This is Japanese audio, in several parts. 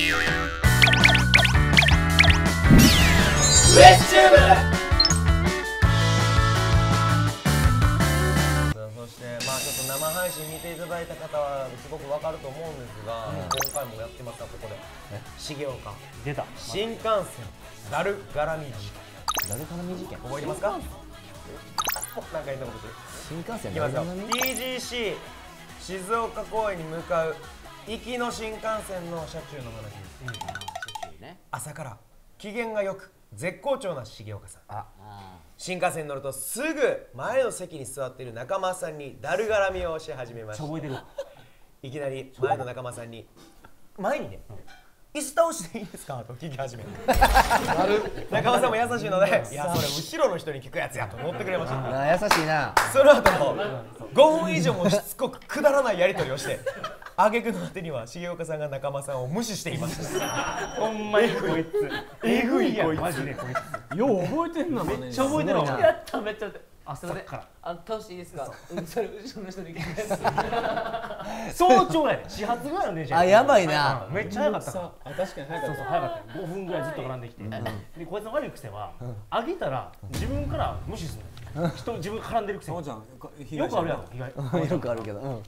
フレッシュチューブ。そしてまあちょっと生配信見ていただいた方はすごくわかると思うんですが、今回もやってますがここで重岡出た新幹線ダル絡み事件。ダル絡み事件覚えてますか？なんか変なことする。新幹線いきますよ。ダル絡み TGC 静岡公園に向かう行きの新幹線の車中の話です。朝から機嫌がよく絶好調な重岡さん。新幹線に乗るとすぐ前の席に座っている仲間さんにダル絡みをし始めました。覚えてる。いきなり前の仲間さんに前にね、椅子倒していいですかと聞き始めた。仲間さんも優しいので、いやそれ後ろの人に聞くやつやと乗ってくれました。優しいな。その後も5分以上もしつこくくだらないやり取りをして挙句の果てには重岡さんが仲間さんを無視していました。ほんまにこいつえぐいこいつマジでこいつよう覚えてんな。めめっちゃ覚えてるわ。やっためっちゃ。朝から倒していいですか。それ後ろの人に聞くやつ。早朝やで始発ぐらいの電車あ、やばいな。めっちゃ早かったから。あ、確かに早かった。そうそう早かったよ。5分ぐらいずっと絡んできて、でこいつの悪い癖はあげたら自分から無視するの。自分絡んでるくせに。ちゃんよくあるやろ意外。よくあるけど。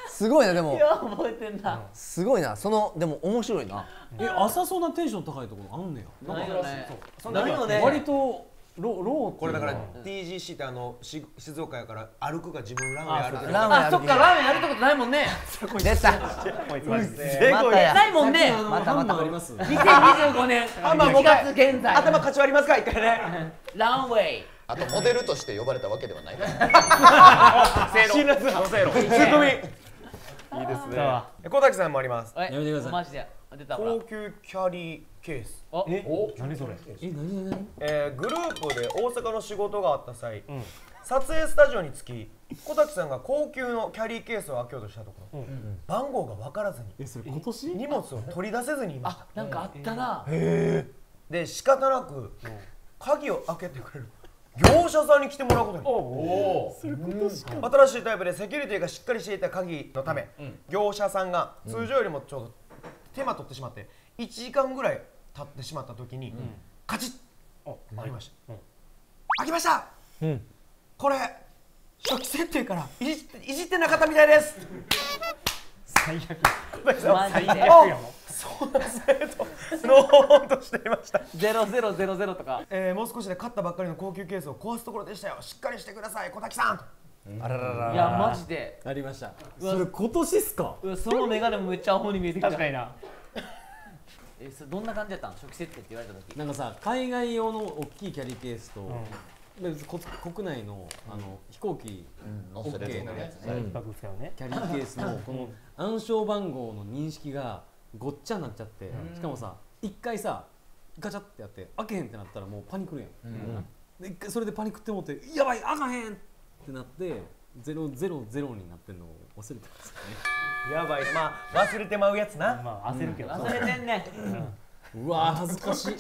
すごいなでも。いや覚えてんな。すごいな。そのでも面白いな。朝そんなテンション高いところあんねや。ないよね。そんなに割とローこれだから TGC って静岡やから歩くが自分ランウェイ歩く。あ、そっかラーメンやるとことないもんね。出た。こいつマジで。またや。ないもんね。またまたあります。 2025年1月現在。頭かち割りますか一回ね。ランウェイ。あとモデルとして呼ばれたわけではないから。辛辣なツッコミ。いいですね。小滝さんもあります。やめてください。マジで出た。高級キャリーケース。何それ。何グループで大阪の仕事があった際、撮影スタジオに着き小滝さんが高級のキャリーケースを開けようとしたところ、番号が分からずにそれ今年荷物を取り出せずにいました。なんかあったな。で仕方なく鍵を開けてくれる業者さんに来てもらうことに。新しいタイプでセキュリティがしっかりしていた鍵のため、業者さんが通常よりもちょうど手間取ってしまって1時間ぐらい経ってしまった時に、カチッありました。開きました。これ初期設定からいじってなかったみたいです。最悪。マジで。そうなんですねとのほほんとしていました。0000とか。もう少しで買ったばっかりの高級ケースを壊すところでしたよ。しっかりしてください小滝さんと。あららら。いやマジで。ありました。それ今年っすか。そのメガネもめっちゃアホに見えてきた。確かにな。それどんな感じだったの？初期設定って言われた時。なんかさ、海外用の大きいキャリーケースと国内の飛行機乗せれる OK なやつ一泊二日のね。キャリーケースのこの暗証番号の認識がごっちゃになっちゃって、しかもさ一回さガチャってやって開けへんってなったらもうパニクるやん。で一回それでパニクって思ってやばい開かへんってなって000になってんのを忘れてますよね。やばい。まあ忘れてまうやつな。まあ焦るけど。忘れてんね。うわ恥ずかしい。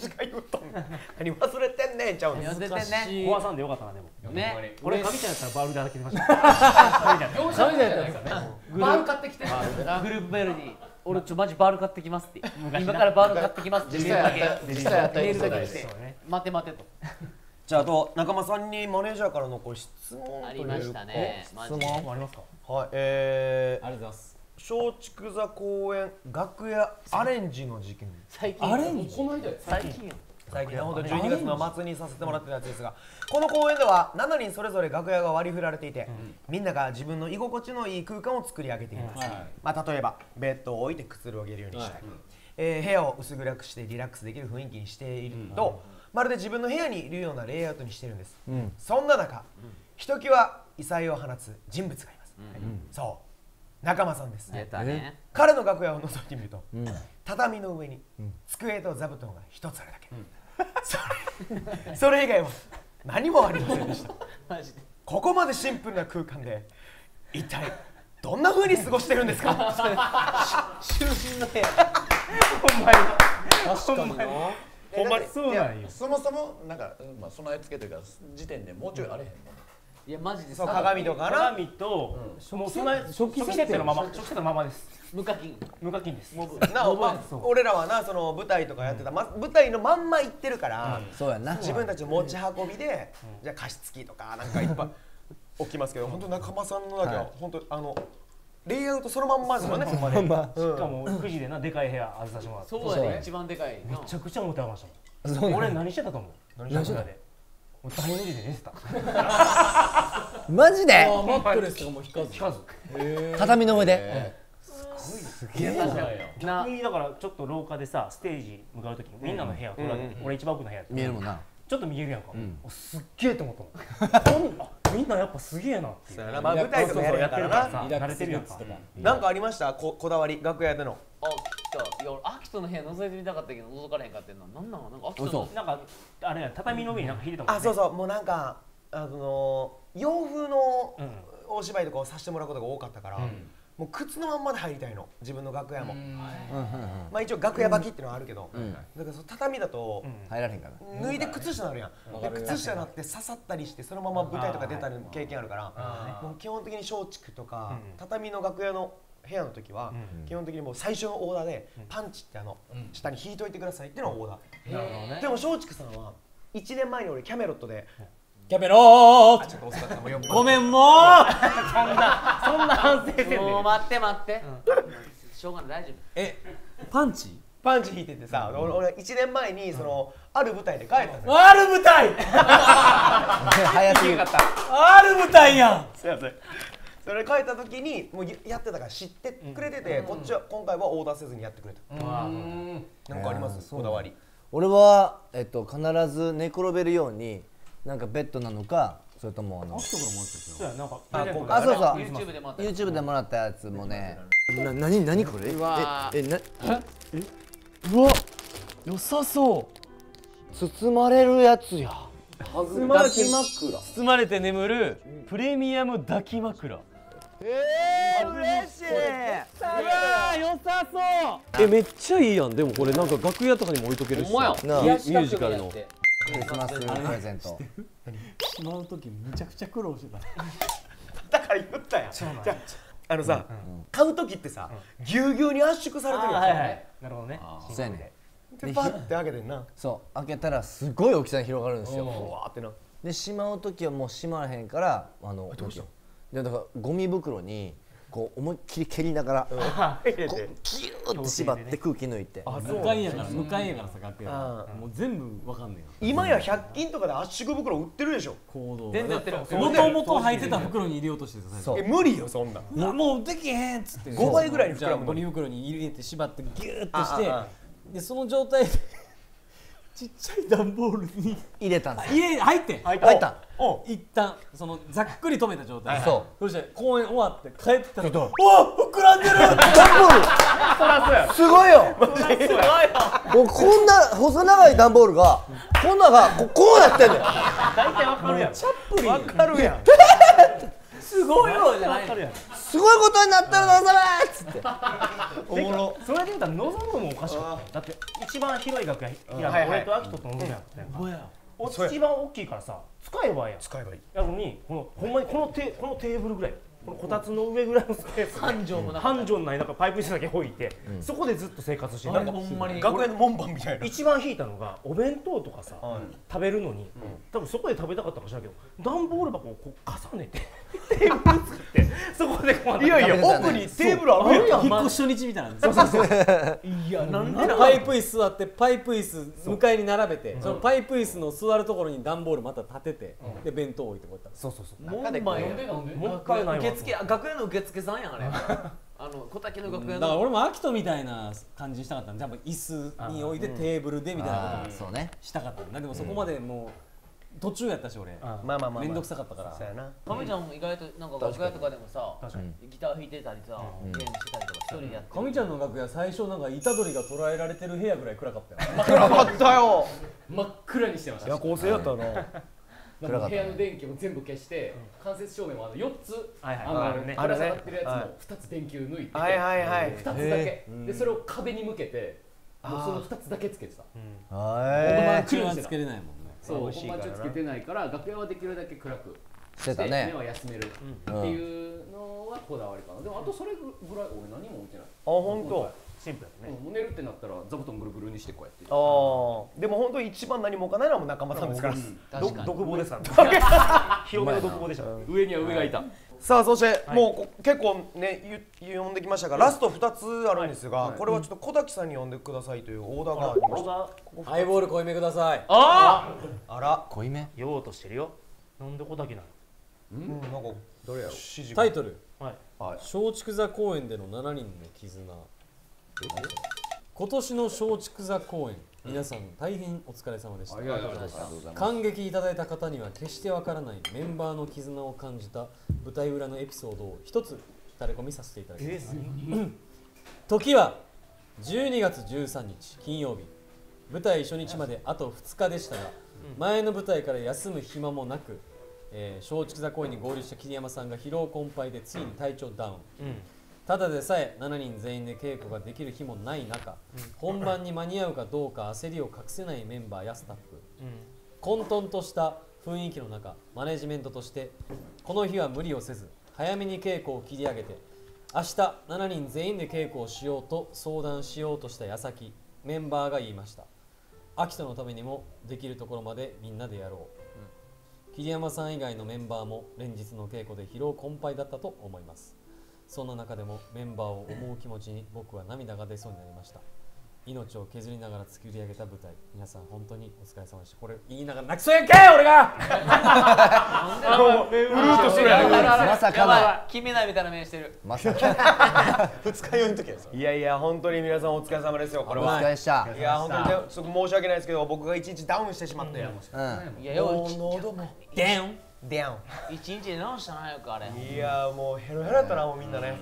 何忘れてんねんちゃうんです。忘れてんね。壊さんでよかったなでも。ね。これ神ちゃんやったらバールで開けてました。神ちゃんやったらね。バール買ってきて。グループメールに。俺マジバール買ってきますって。今からバール買ってきますってメールだけ。実際やったメールだけ来てそうね。待て待てと。じゃああと仲間さんにマネージャーからのご質問ありましたね。マジで。ありますか。はい。ありがとうございます。松竹座公演楽屋アレンジの事件。最近。アレンジ最近よ。最近本当12月の末にさせてもらってたやつですが、この公演では7人それぞれ楽屋が割り振られていて、みんなが自分の居心地のいい空間を作り上げています。まあ例えばベッドを置いてくつろげるようにしたり、部屋を薄暗くしてリラックスできる雰囲気にしていると、まるで自分の部屋にいるようなレイアウトにしてるんです。そんな中、ひときわ異彩を放つ人物がいます。そう仲間さんです。出たね。彼の楽屋を覗いてみると、畳の上に机と座布団が一つあるだけ。それ以外は何もありませんでした。マジで。ここまでシンプルな空間で一体どんな風に過ごしてるんですか？就寝の部屋。ほんまに。確かにな。ほんまにそうなんよ。そもそもなんか備え付けというか時点でもうちょいあれへんの。いいやマジでそう鏡とかな鏡ともうそんな初期設定のままです無課金無課金ですなお、俺らはなその舞台とかやってた、舞台のまんま行ってるから、そうやな自分たちの持ち運びで、じゃあ加湿器とかなんかいっぱい置きますけど、本当中間さんのだけは本当レイアウトそのまんまですもんね。しかも9時でなでかい部屋預かしてもらってそうやね一番でかいめちゃくちゃ持ってましたもん。俺何してたと思う？何してたでもう大の字で寝てた。マジでマットレスとかも引かず聞かず畳の上ですげえな。逆にだからちょっと廊下でさステージ向かうときにみんなの部屋を取られて俺一番奥の部屋見えるもんな。ちょっと見えるやんか、すっげえと思ったもんみんなやっぱすげえなっていう。まあ舞台とかやってるからさ慣れてるやんか。なんかありましたこだわり楽屋での。あ来た。いや俺アキトの部屋覗いてみたかったけど覗かれへんかってんな。なんなんなんかアキトのなんかあれや畳の上になんか引いてたもんね。あそうそうもうなんか洋風のお芝居とかをさせてもらうことが多かったから、もう靴のまんまで入りたいの自分の楽屋も。まあ一応楽屋履きっていうのはあるけど、だからその畳だと入られへんから脱いで靴下になるやん。で靴下になって刺さったりしてそのまま舞台とか出たり経験あるから、もう基本的に松竹とか畳の楽屋の部屋の時は基本的にもう最初のオーダーでパンチって下に引いといてくださいっていうのがオーダー。でも松竹さんは1年前に俺キャメロットでキャメローちょっと遅かったもうごめんもうそんな反省せんで。もう待ってしょうがない大丈パンチパンチ引いててさ、俺1年前にそのある舞台で帰ったのよ。ある舞台早すぎるある舞台やんそれ帰った時にもうやってたから知ってくれてて、こっちは今回はオーダーせずにやってくれた。なんかありますこだわり？俺は必ず寝転べるようになんかベッドなのかそれともそうやなんかそうそう YouTube でもらった YouTube でもらったやつもね。何これ？うわうわ良さそう。包まれるやつや。包まれて眠るプレミアム抱き枕。嬉しい。うわ良さそう。めっちゃいいやん。でもこれなんか楽屋とかにも置いとけるしさ。ミュージカルのクリスマスプレゼント。しまう時めちゃくちゃ苦労してた。だから言ったやん。さ買う時ってさぎゅうぎゅうに圧縮されてるやん。なるほどね。そうやね。でパッて開けてんな。そう開けたらすごい大きさに広がるんですよ。うわーってな。でしまう時はもうしまらへんからどうした？でだからゴミ袋にこう思いっきり蹴りながらこうギューって縛って空気抜いて。向かいやからさ楽屋もう全部わかんねえ今や100均とかで圧縮袋売ってるでしょ。行動全然売ってる。もともと履いてた袋に入れようとしてた。そう無理よそんな。もうできへんっつって5倍ぐらいに膨らむの。ゴミ袋に入れて縛ってギューッとしてでその状態でちっちゃい段ボールに入れたんですよ。入って入った一旦そのざっくり止めた状態。そうそして公演終わって帰ってたらうわ膨らんでる。段ボールすごいよ。もうこんな細長い段ボールがこんながこうなってんのよ。大体わかるやん。チャップリンわかるやん。すごいよじゃない。すごいことになったらどうするっつって。おもろ。それで言うたら望むのもおかしかった。だって一番広い楽屋俺とアキトと望むやん。一番大きいからさ使えばいいやん。使えばいい。やのにほんまにこのテーブルぐらい。こたつの上ぐらいのスペース半畳もないなんかパイプ椅子だけ置いてそこでずっと生活してなんかほんまに学園の門番みたいな。一番引いたのがお弁当とかさ食べるのに多分そこで食べたかったかもしれないけど段ボール箱をこう重ねてテーブル作ってそこでこういやいや奥にテーブルあるやん。引っ越し初日みたいな。いやなんでパイプ椅子座ってパイプ椅子向かいに並べてそのパイプ椅子の座るところに段ボールまた立ててで弁当置いてこうやった。そう門番やん。もう一回ないわ。楽屋の受付さんやんあれ。小竹の楽屋の。だから俺もアキトみたいな感じにしたかったんで、椅子に置いてテーブルでみたいなことそうねしたかったんだ。でもそこまでもう途中やったし俺。まあ面倒くさかったから。そうやな。亀ちゃんも意外となんか楽屋とかでもさギター弾いてたりさゲームしてたりとか一人でやって。亀ちゃんの楽屋最初なんか虎杖が捉えられてる部屋ぐらい暗かったよ。暗かったよ。真っ暗にしてました。夜行性やったな。部屋の電気も全部消して間接照明も4つぶら下がってるやつも2つ電球抜いて2つだけでそれを壁に向けてもうその2つだけつけてた。本番中はつけれないもんね。そう本番中つけてないから楽屋はできるだけ暗くしてたね目は休めるっていうのはこだわりかな。でもあとそれぐらい俺何も置いてない。本当。シンプルだね。もう寝るってなったら座布団ぐるぐるにしてこうやって。でも本当一番何も置かないのはもう仲間さんですから。独房ですから広めの独房でした。上には上がいた。さあそしてもう結構ね読んできましたが、ラスト2つあるんですが、これはちょっと小滝さんに読んでくださいというオーダーがありました。ハイボール濃いめください。あら濃いめ言おうとしてるよ。なんで小滝なの？なんかどれやろタイトルはい。松竹座公演での7人の絆。今年の松竹座公演、皆さん大変お疲れ様でした。感激いただいた方には決してわからないメンバーの絆を感じた舞台裏のエピソードを一つタレコミさせていただきます。時は12月13日金曜日、舞台初日まであと2日でしたが、前の舞台から休む暇もなく、松竹座公演に合流した桐山さんが疲労困憊でついに体調ダウン。ただでさえ7人全員で稽古ができる日もない中、本番に間に合うかどうか焦りを隠せないメンバーやスタッフ、混沌とした雰囲気の中、マネジメントとしてこの日は無理をせず早めに稽古を切り上げて明日7人全員で稽古をしようと相談しようとした矢先、メンバーが言いました。秋人のためにもできるところまでみんなでやろう。桐山さん以外のメンバーも連日の稽古で疲労困憊だったと思います。そんな中でもメンバーを思う気持ちに僕は涙が出そうになりました。命を削りながら作り上げた舞台、皆さん本当にお疲れ様でした。これ言いながら泣きそうやんけ俺がうるっとするやろ。まさかの金メダルみたいな目してる。まさか二日酔いの時やそれいやいや本当に皆さんお疲れ様ですよ。これお疲はれしたいや本当にねちょっと申し訳ないですけど、僕が一日ダウンしてしまって、いやもう喉もデンデウン。一日で直したなよくあれ。いやもうヘロヘロやったなもうみんなね。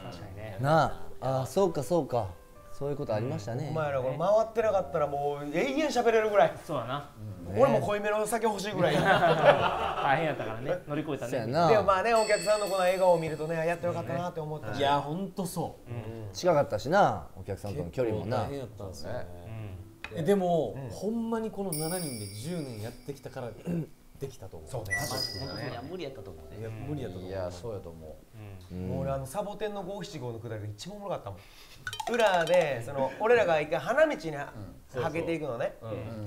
なあ、そうかそうか、そういうことありましたねお。前らこれ回ってなかったらもう永遠喋れるぐらい。そうだな。俺も濃いめの酒欲しいぐらい。大変やったからね。乗り越えたね。そうやな。でもまあね、お客さんのこの笑顔を見るとね、やってよかったなって思ったし。いやほんとそう、近かったしな、お客さんとの距離もな大。変やったんですよね。でも、ほんまにこの7人で10年やってきたからできたと思う。そうね。いや無理やったと思うね。いや無理やと思う。いやそうやと思もう俺サボテンの五七五のくだりが一番おもろかったもん。裏でその俺らが一回花道にはけていくのね。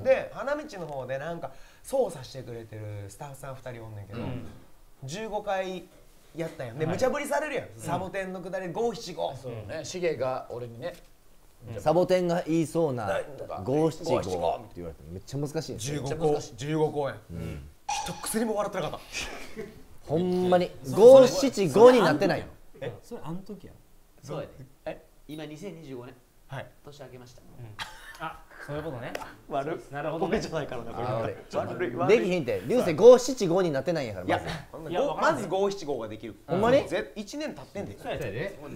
で花道の方でなんか操作してくれてるスタッフさん2人おんねんけど、15回やったんやん。で無茶ぶりされるやん。サボテンのくだり五七五。うね。シゲが俺にねサボテンが言いそうな五七五って言われてめっちゃ難しいんですよ。15公演。一薬も笑ってなかった。ほんまに五七五になってないよ。それあの時や。そうやで。今2025年。はい。年明けました。あ、そういうことね。悪い。なるほどね。じゃないからな。できひんって、流星五七五になってないんやから。いやまず五七五ができる。ほんまに1年経ってんで。そうやで。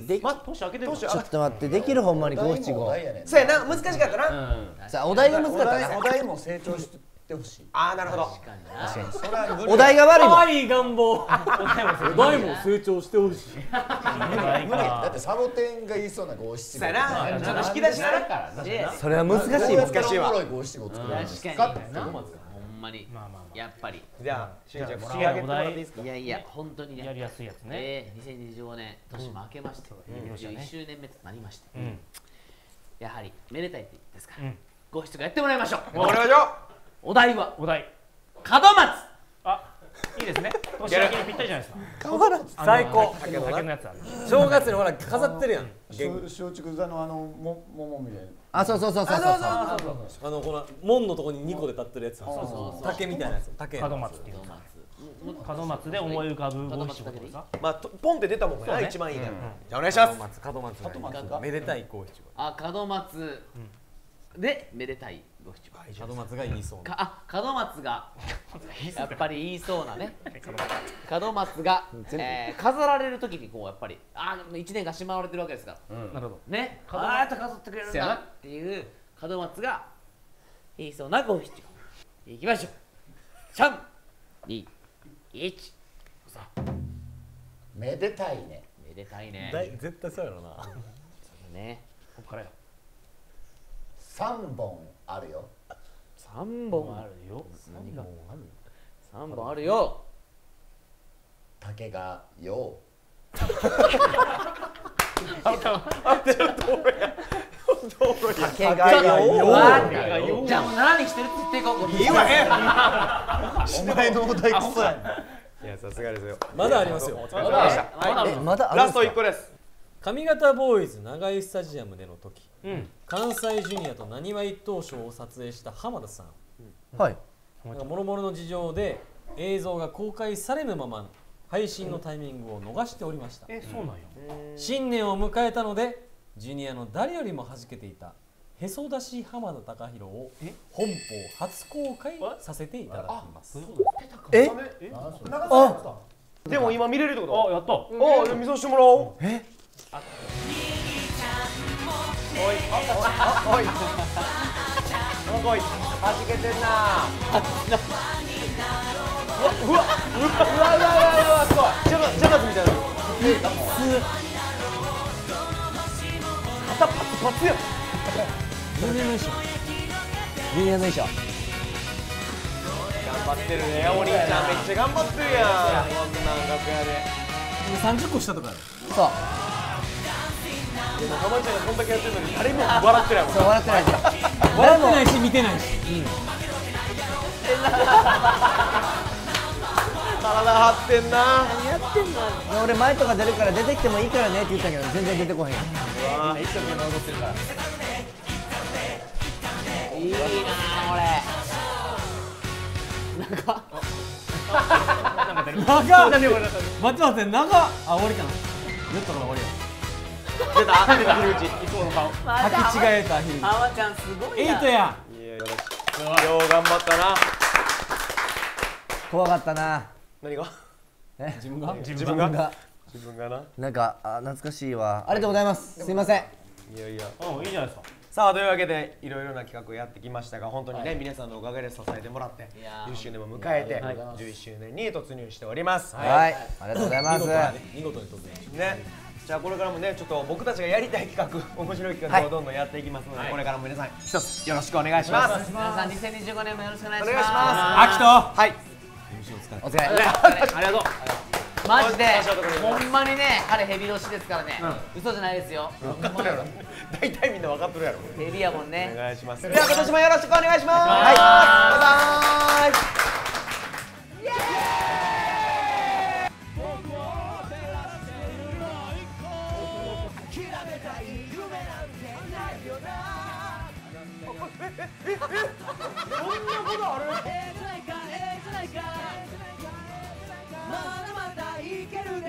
で年明けてる。ちょっと待って、できるほんまに五七五。そうやな、難しかったな。さあお題が難かったな。お題も成長してほしい。ああなるほど。確かにな。お題が悪いもん。可愛い願望。お題も成長してほしい。だってサボテンが言いそうな五七五。そうやな。ちょっと引き出しな。それは難しいもん。難しいわ。五七五作るんです確か。かに。ほんまに。やっぱり。じゃあしげちゃん仕上げてもらっていいですか。いやいや本当にね。やりやすいやつね。2025年年も明けまして、1周年目となりまして、やはりめでたいですから、ご出演やってもらいましょう。わかりましょう。お題はお題。門松。あ、いいですね。年明けにぴったりじゃないですか。最高。竹のやつある。正月にほら飾ってるやん。松竹座の桃みたいな。あ、そうそうそうそうそう。この門のとこに2個で立ってるやつ。竹みたいなやつ。竹。門松っていう。門松で思い浮かぶ五七五ですか。まあポンって出たもんが一番いいから。じゃあお願いします。門松がめでたい五七五。あ、門松でめでたい五七五。門松が言いそうな。あ、門松がやっぱり言いそうなね。門松が飾られる時にこうやっぱり1年がしまわれてるわけですから。なるほど。ね、あーっと飾ってくれるんだっていう門松が言いそうな五七五。いきましょう。3、2、1。めでたいね。めでたいね。絶対そうやろな。ね。ここからよ。 3本あるよ。3本あるよ。何が3本あるよ。竹がよ竹がよじゃあもう7にしてるって言っていこう。言わへん。お前のお題クソやいやさすがですよ。まだありますよ。まだあるラストんですか1個です。上方ボーイズ長井スタジアムでの時、関西ジュニアとなにわ一等賞を撮影した浜田さん。はいもろもろの事情で映像が公開されぬまま配信のタイミングを逃しておりました。そうなんや。新年を迎えたのでジュニアの誰よりも弾けていたへそ出し浜田貴弘を本邦初公開させていただきます。えあ、でも今見れるってこと？あ、やった。あ、見させてもらおう。おい、おい、おい、弾けてんな。うわ、すごい。ジャマスみたいな。肩パツパツやん。ジュニアの衣装ジュニアの衣装頑張ってるね、お兄ちゃんめっちゃ頑張ってるやん。こんなん楽屋で。30個下とかある。そうでも浜ちゃんがこんだけやってるのに誰も笑ってないもん。そう笑ってないです笑ってないし見てないし。体張ってんな。俺前とか出るから出てきてもいいからねって言ったけど全然出てこへんよ一生懸命踊ってるから。いいなこれ。長っ。待って長っ。あ、終わりかな。言ったら終わりや。出た、出た、ひるうち。いつもの顔。履き違えた日に。浜ちゃんすごいな。エイトや。いや、よう頑張ったな。怖かったな何が？自分が自分がな。なんか懐かしいわありがとうございますすいませんいやいや。うん、いいじゃないですか。さあというわけでいろいろな企画をやってきましたが本当にね、皆さんのおかげで支えてもらってやー10周年も迎えて11周年に突入しております。はいありがとうございます見事に突入。ね、じゃあこれからもねちょっと僕たちがやりたい企画面白い企画をどんどんやっていきますので、これからも皆さん一つよろしくお願いします。皆さん2025年もよろしくお願いします。お願いします。秋人。はい。お疲れありがとう。マジでほんまにね彼ヘビ年ですからね、嘘じゃないですよ。大体みんな分かってるやろ。ヘビやもんね。お願いします。では今年もよろしくお願いします。はい。バイバイ。まだまだいけるで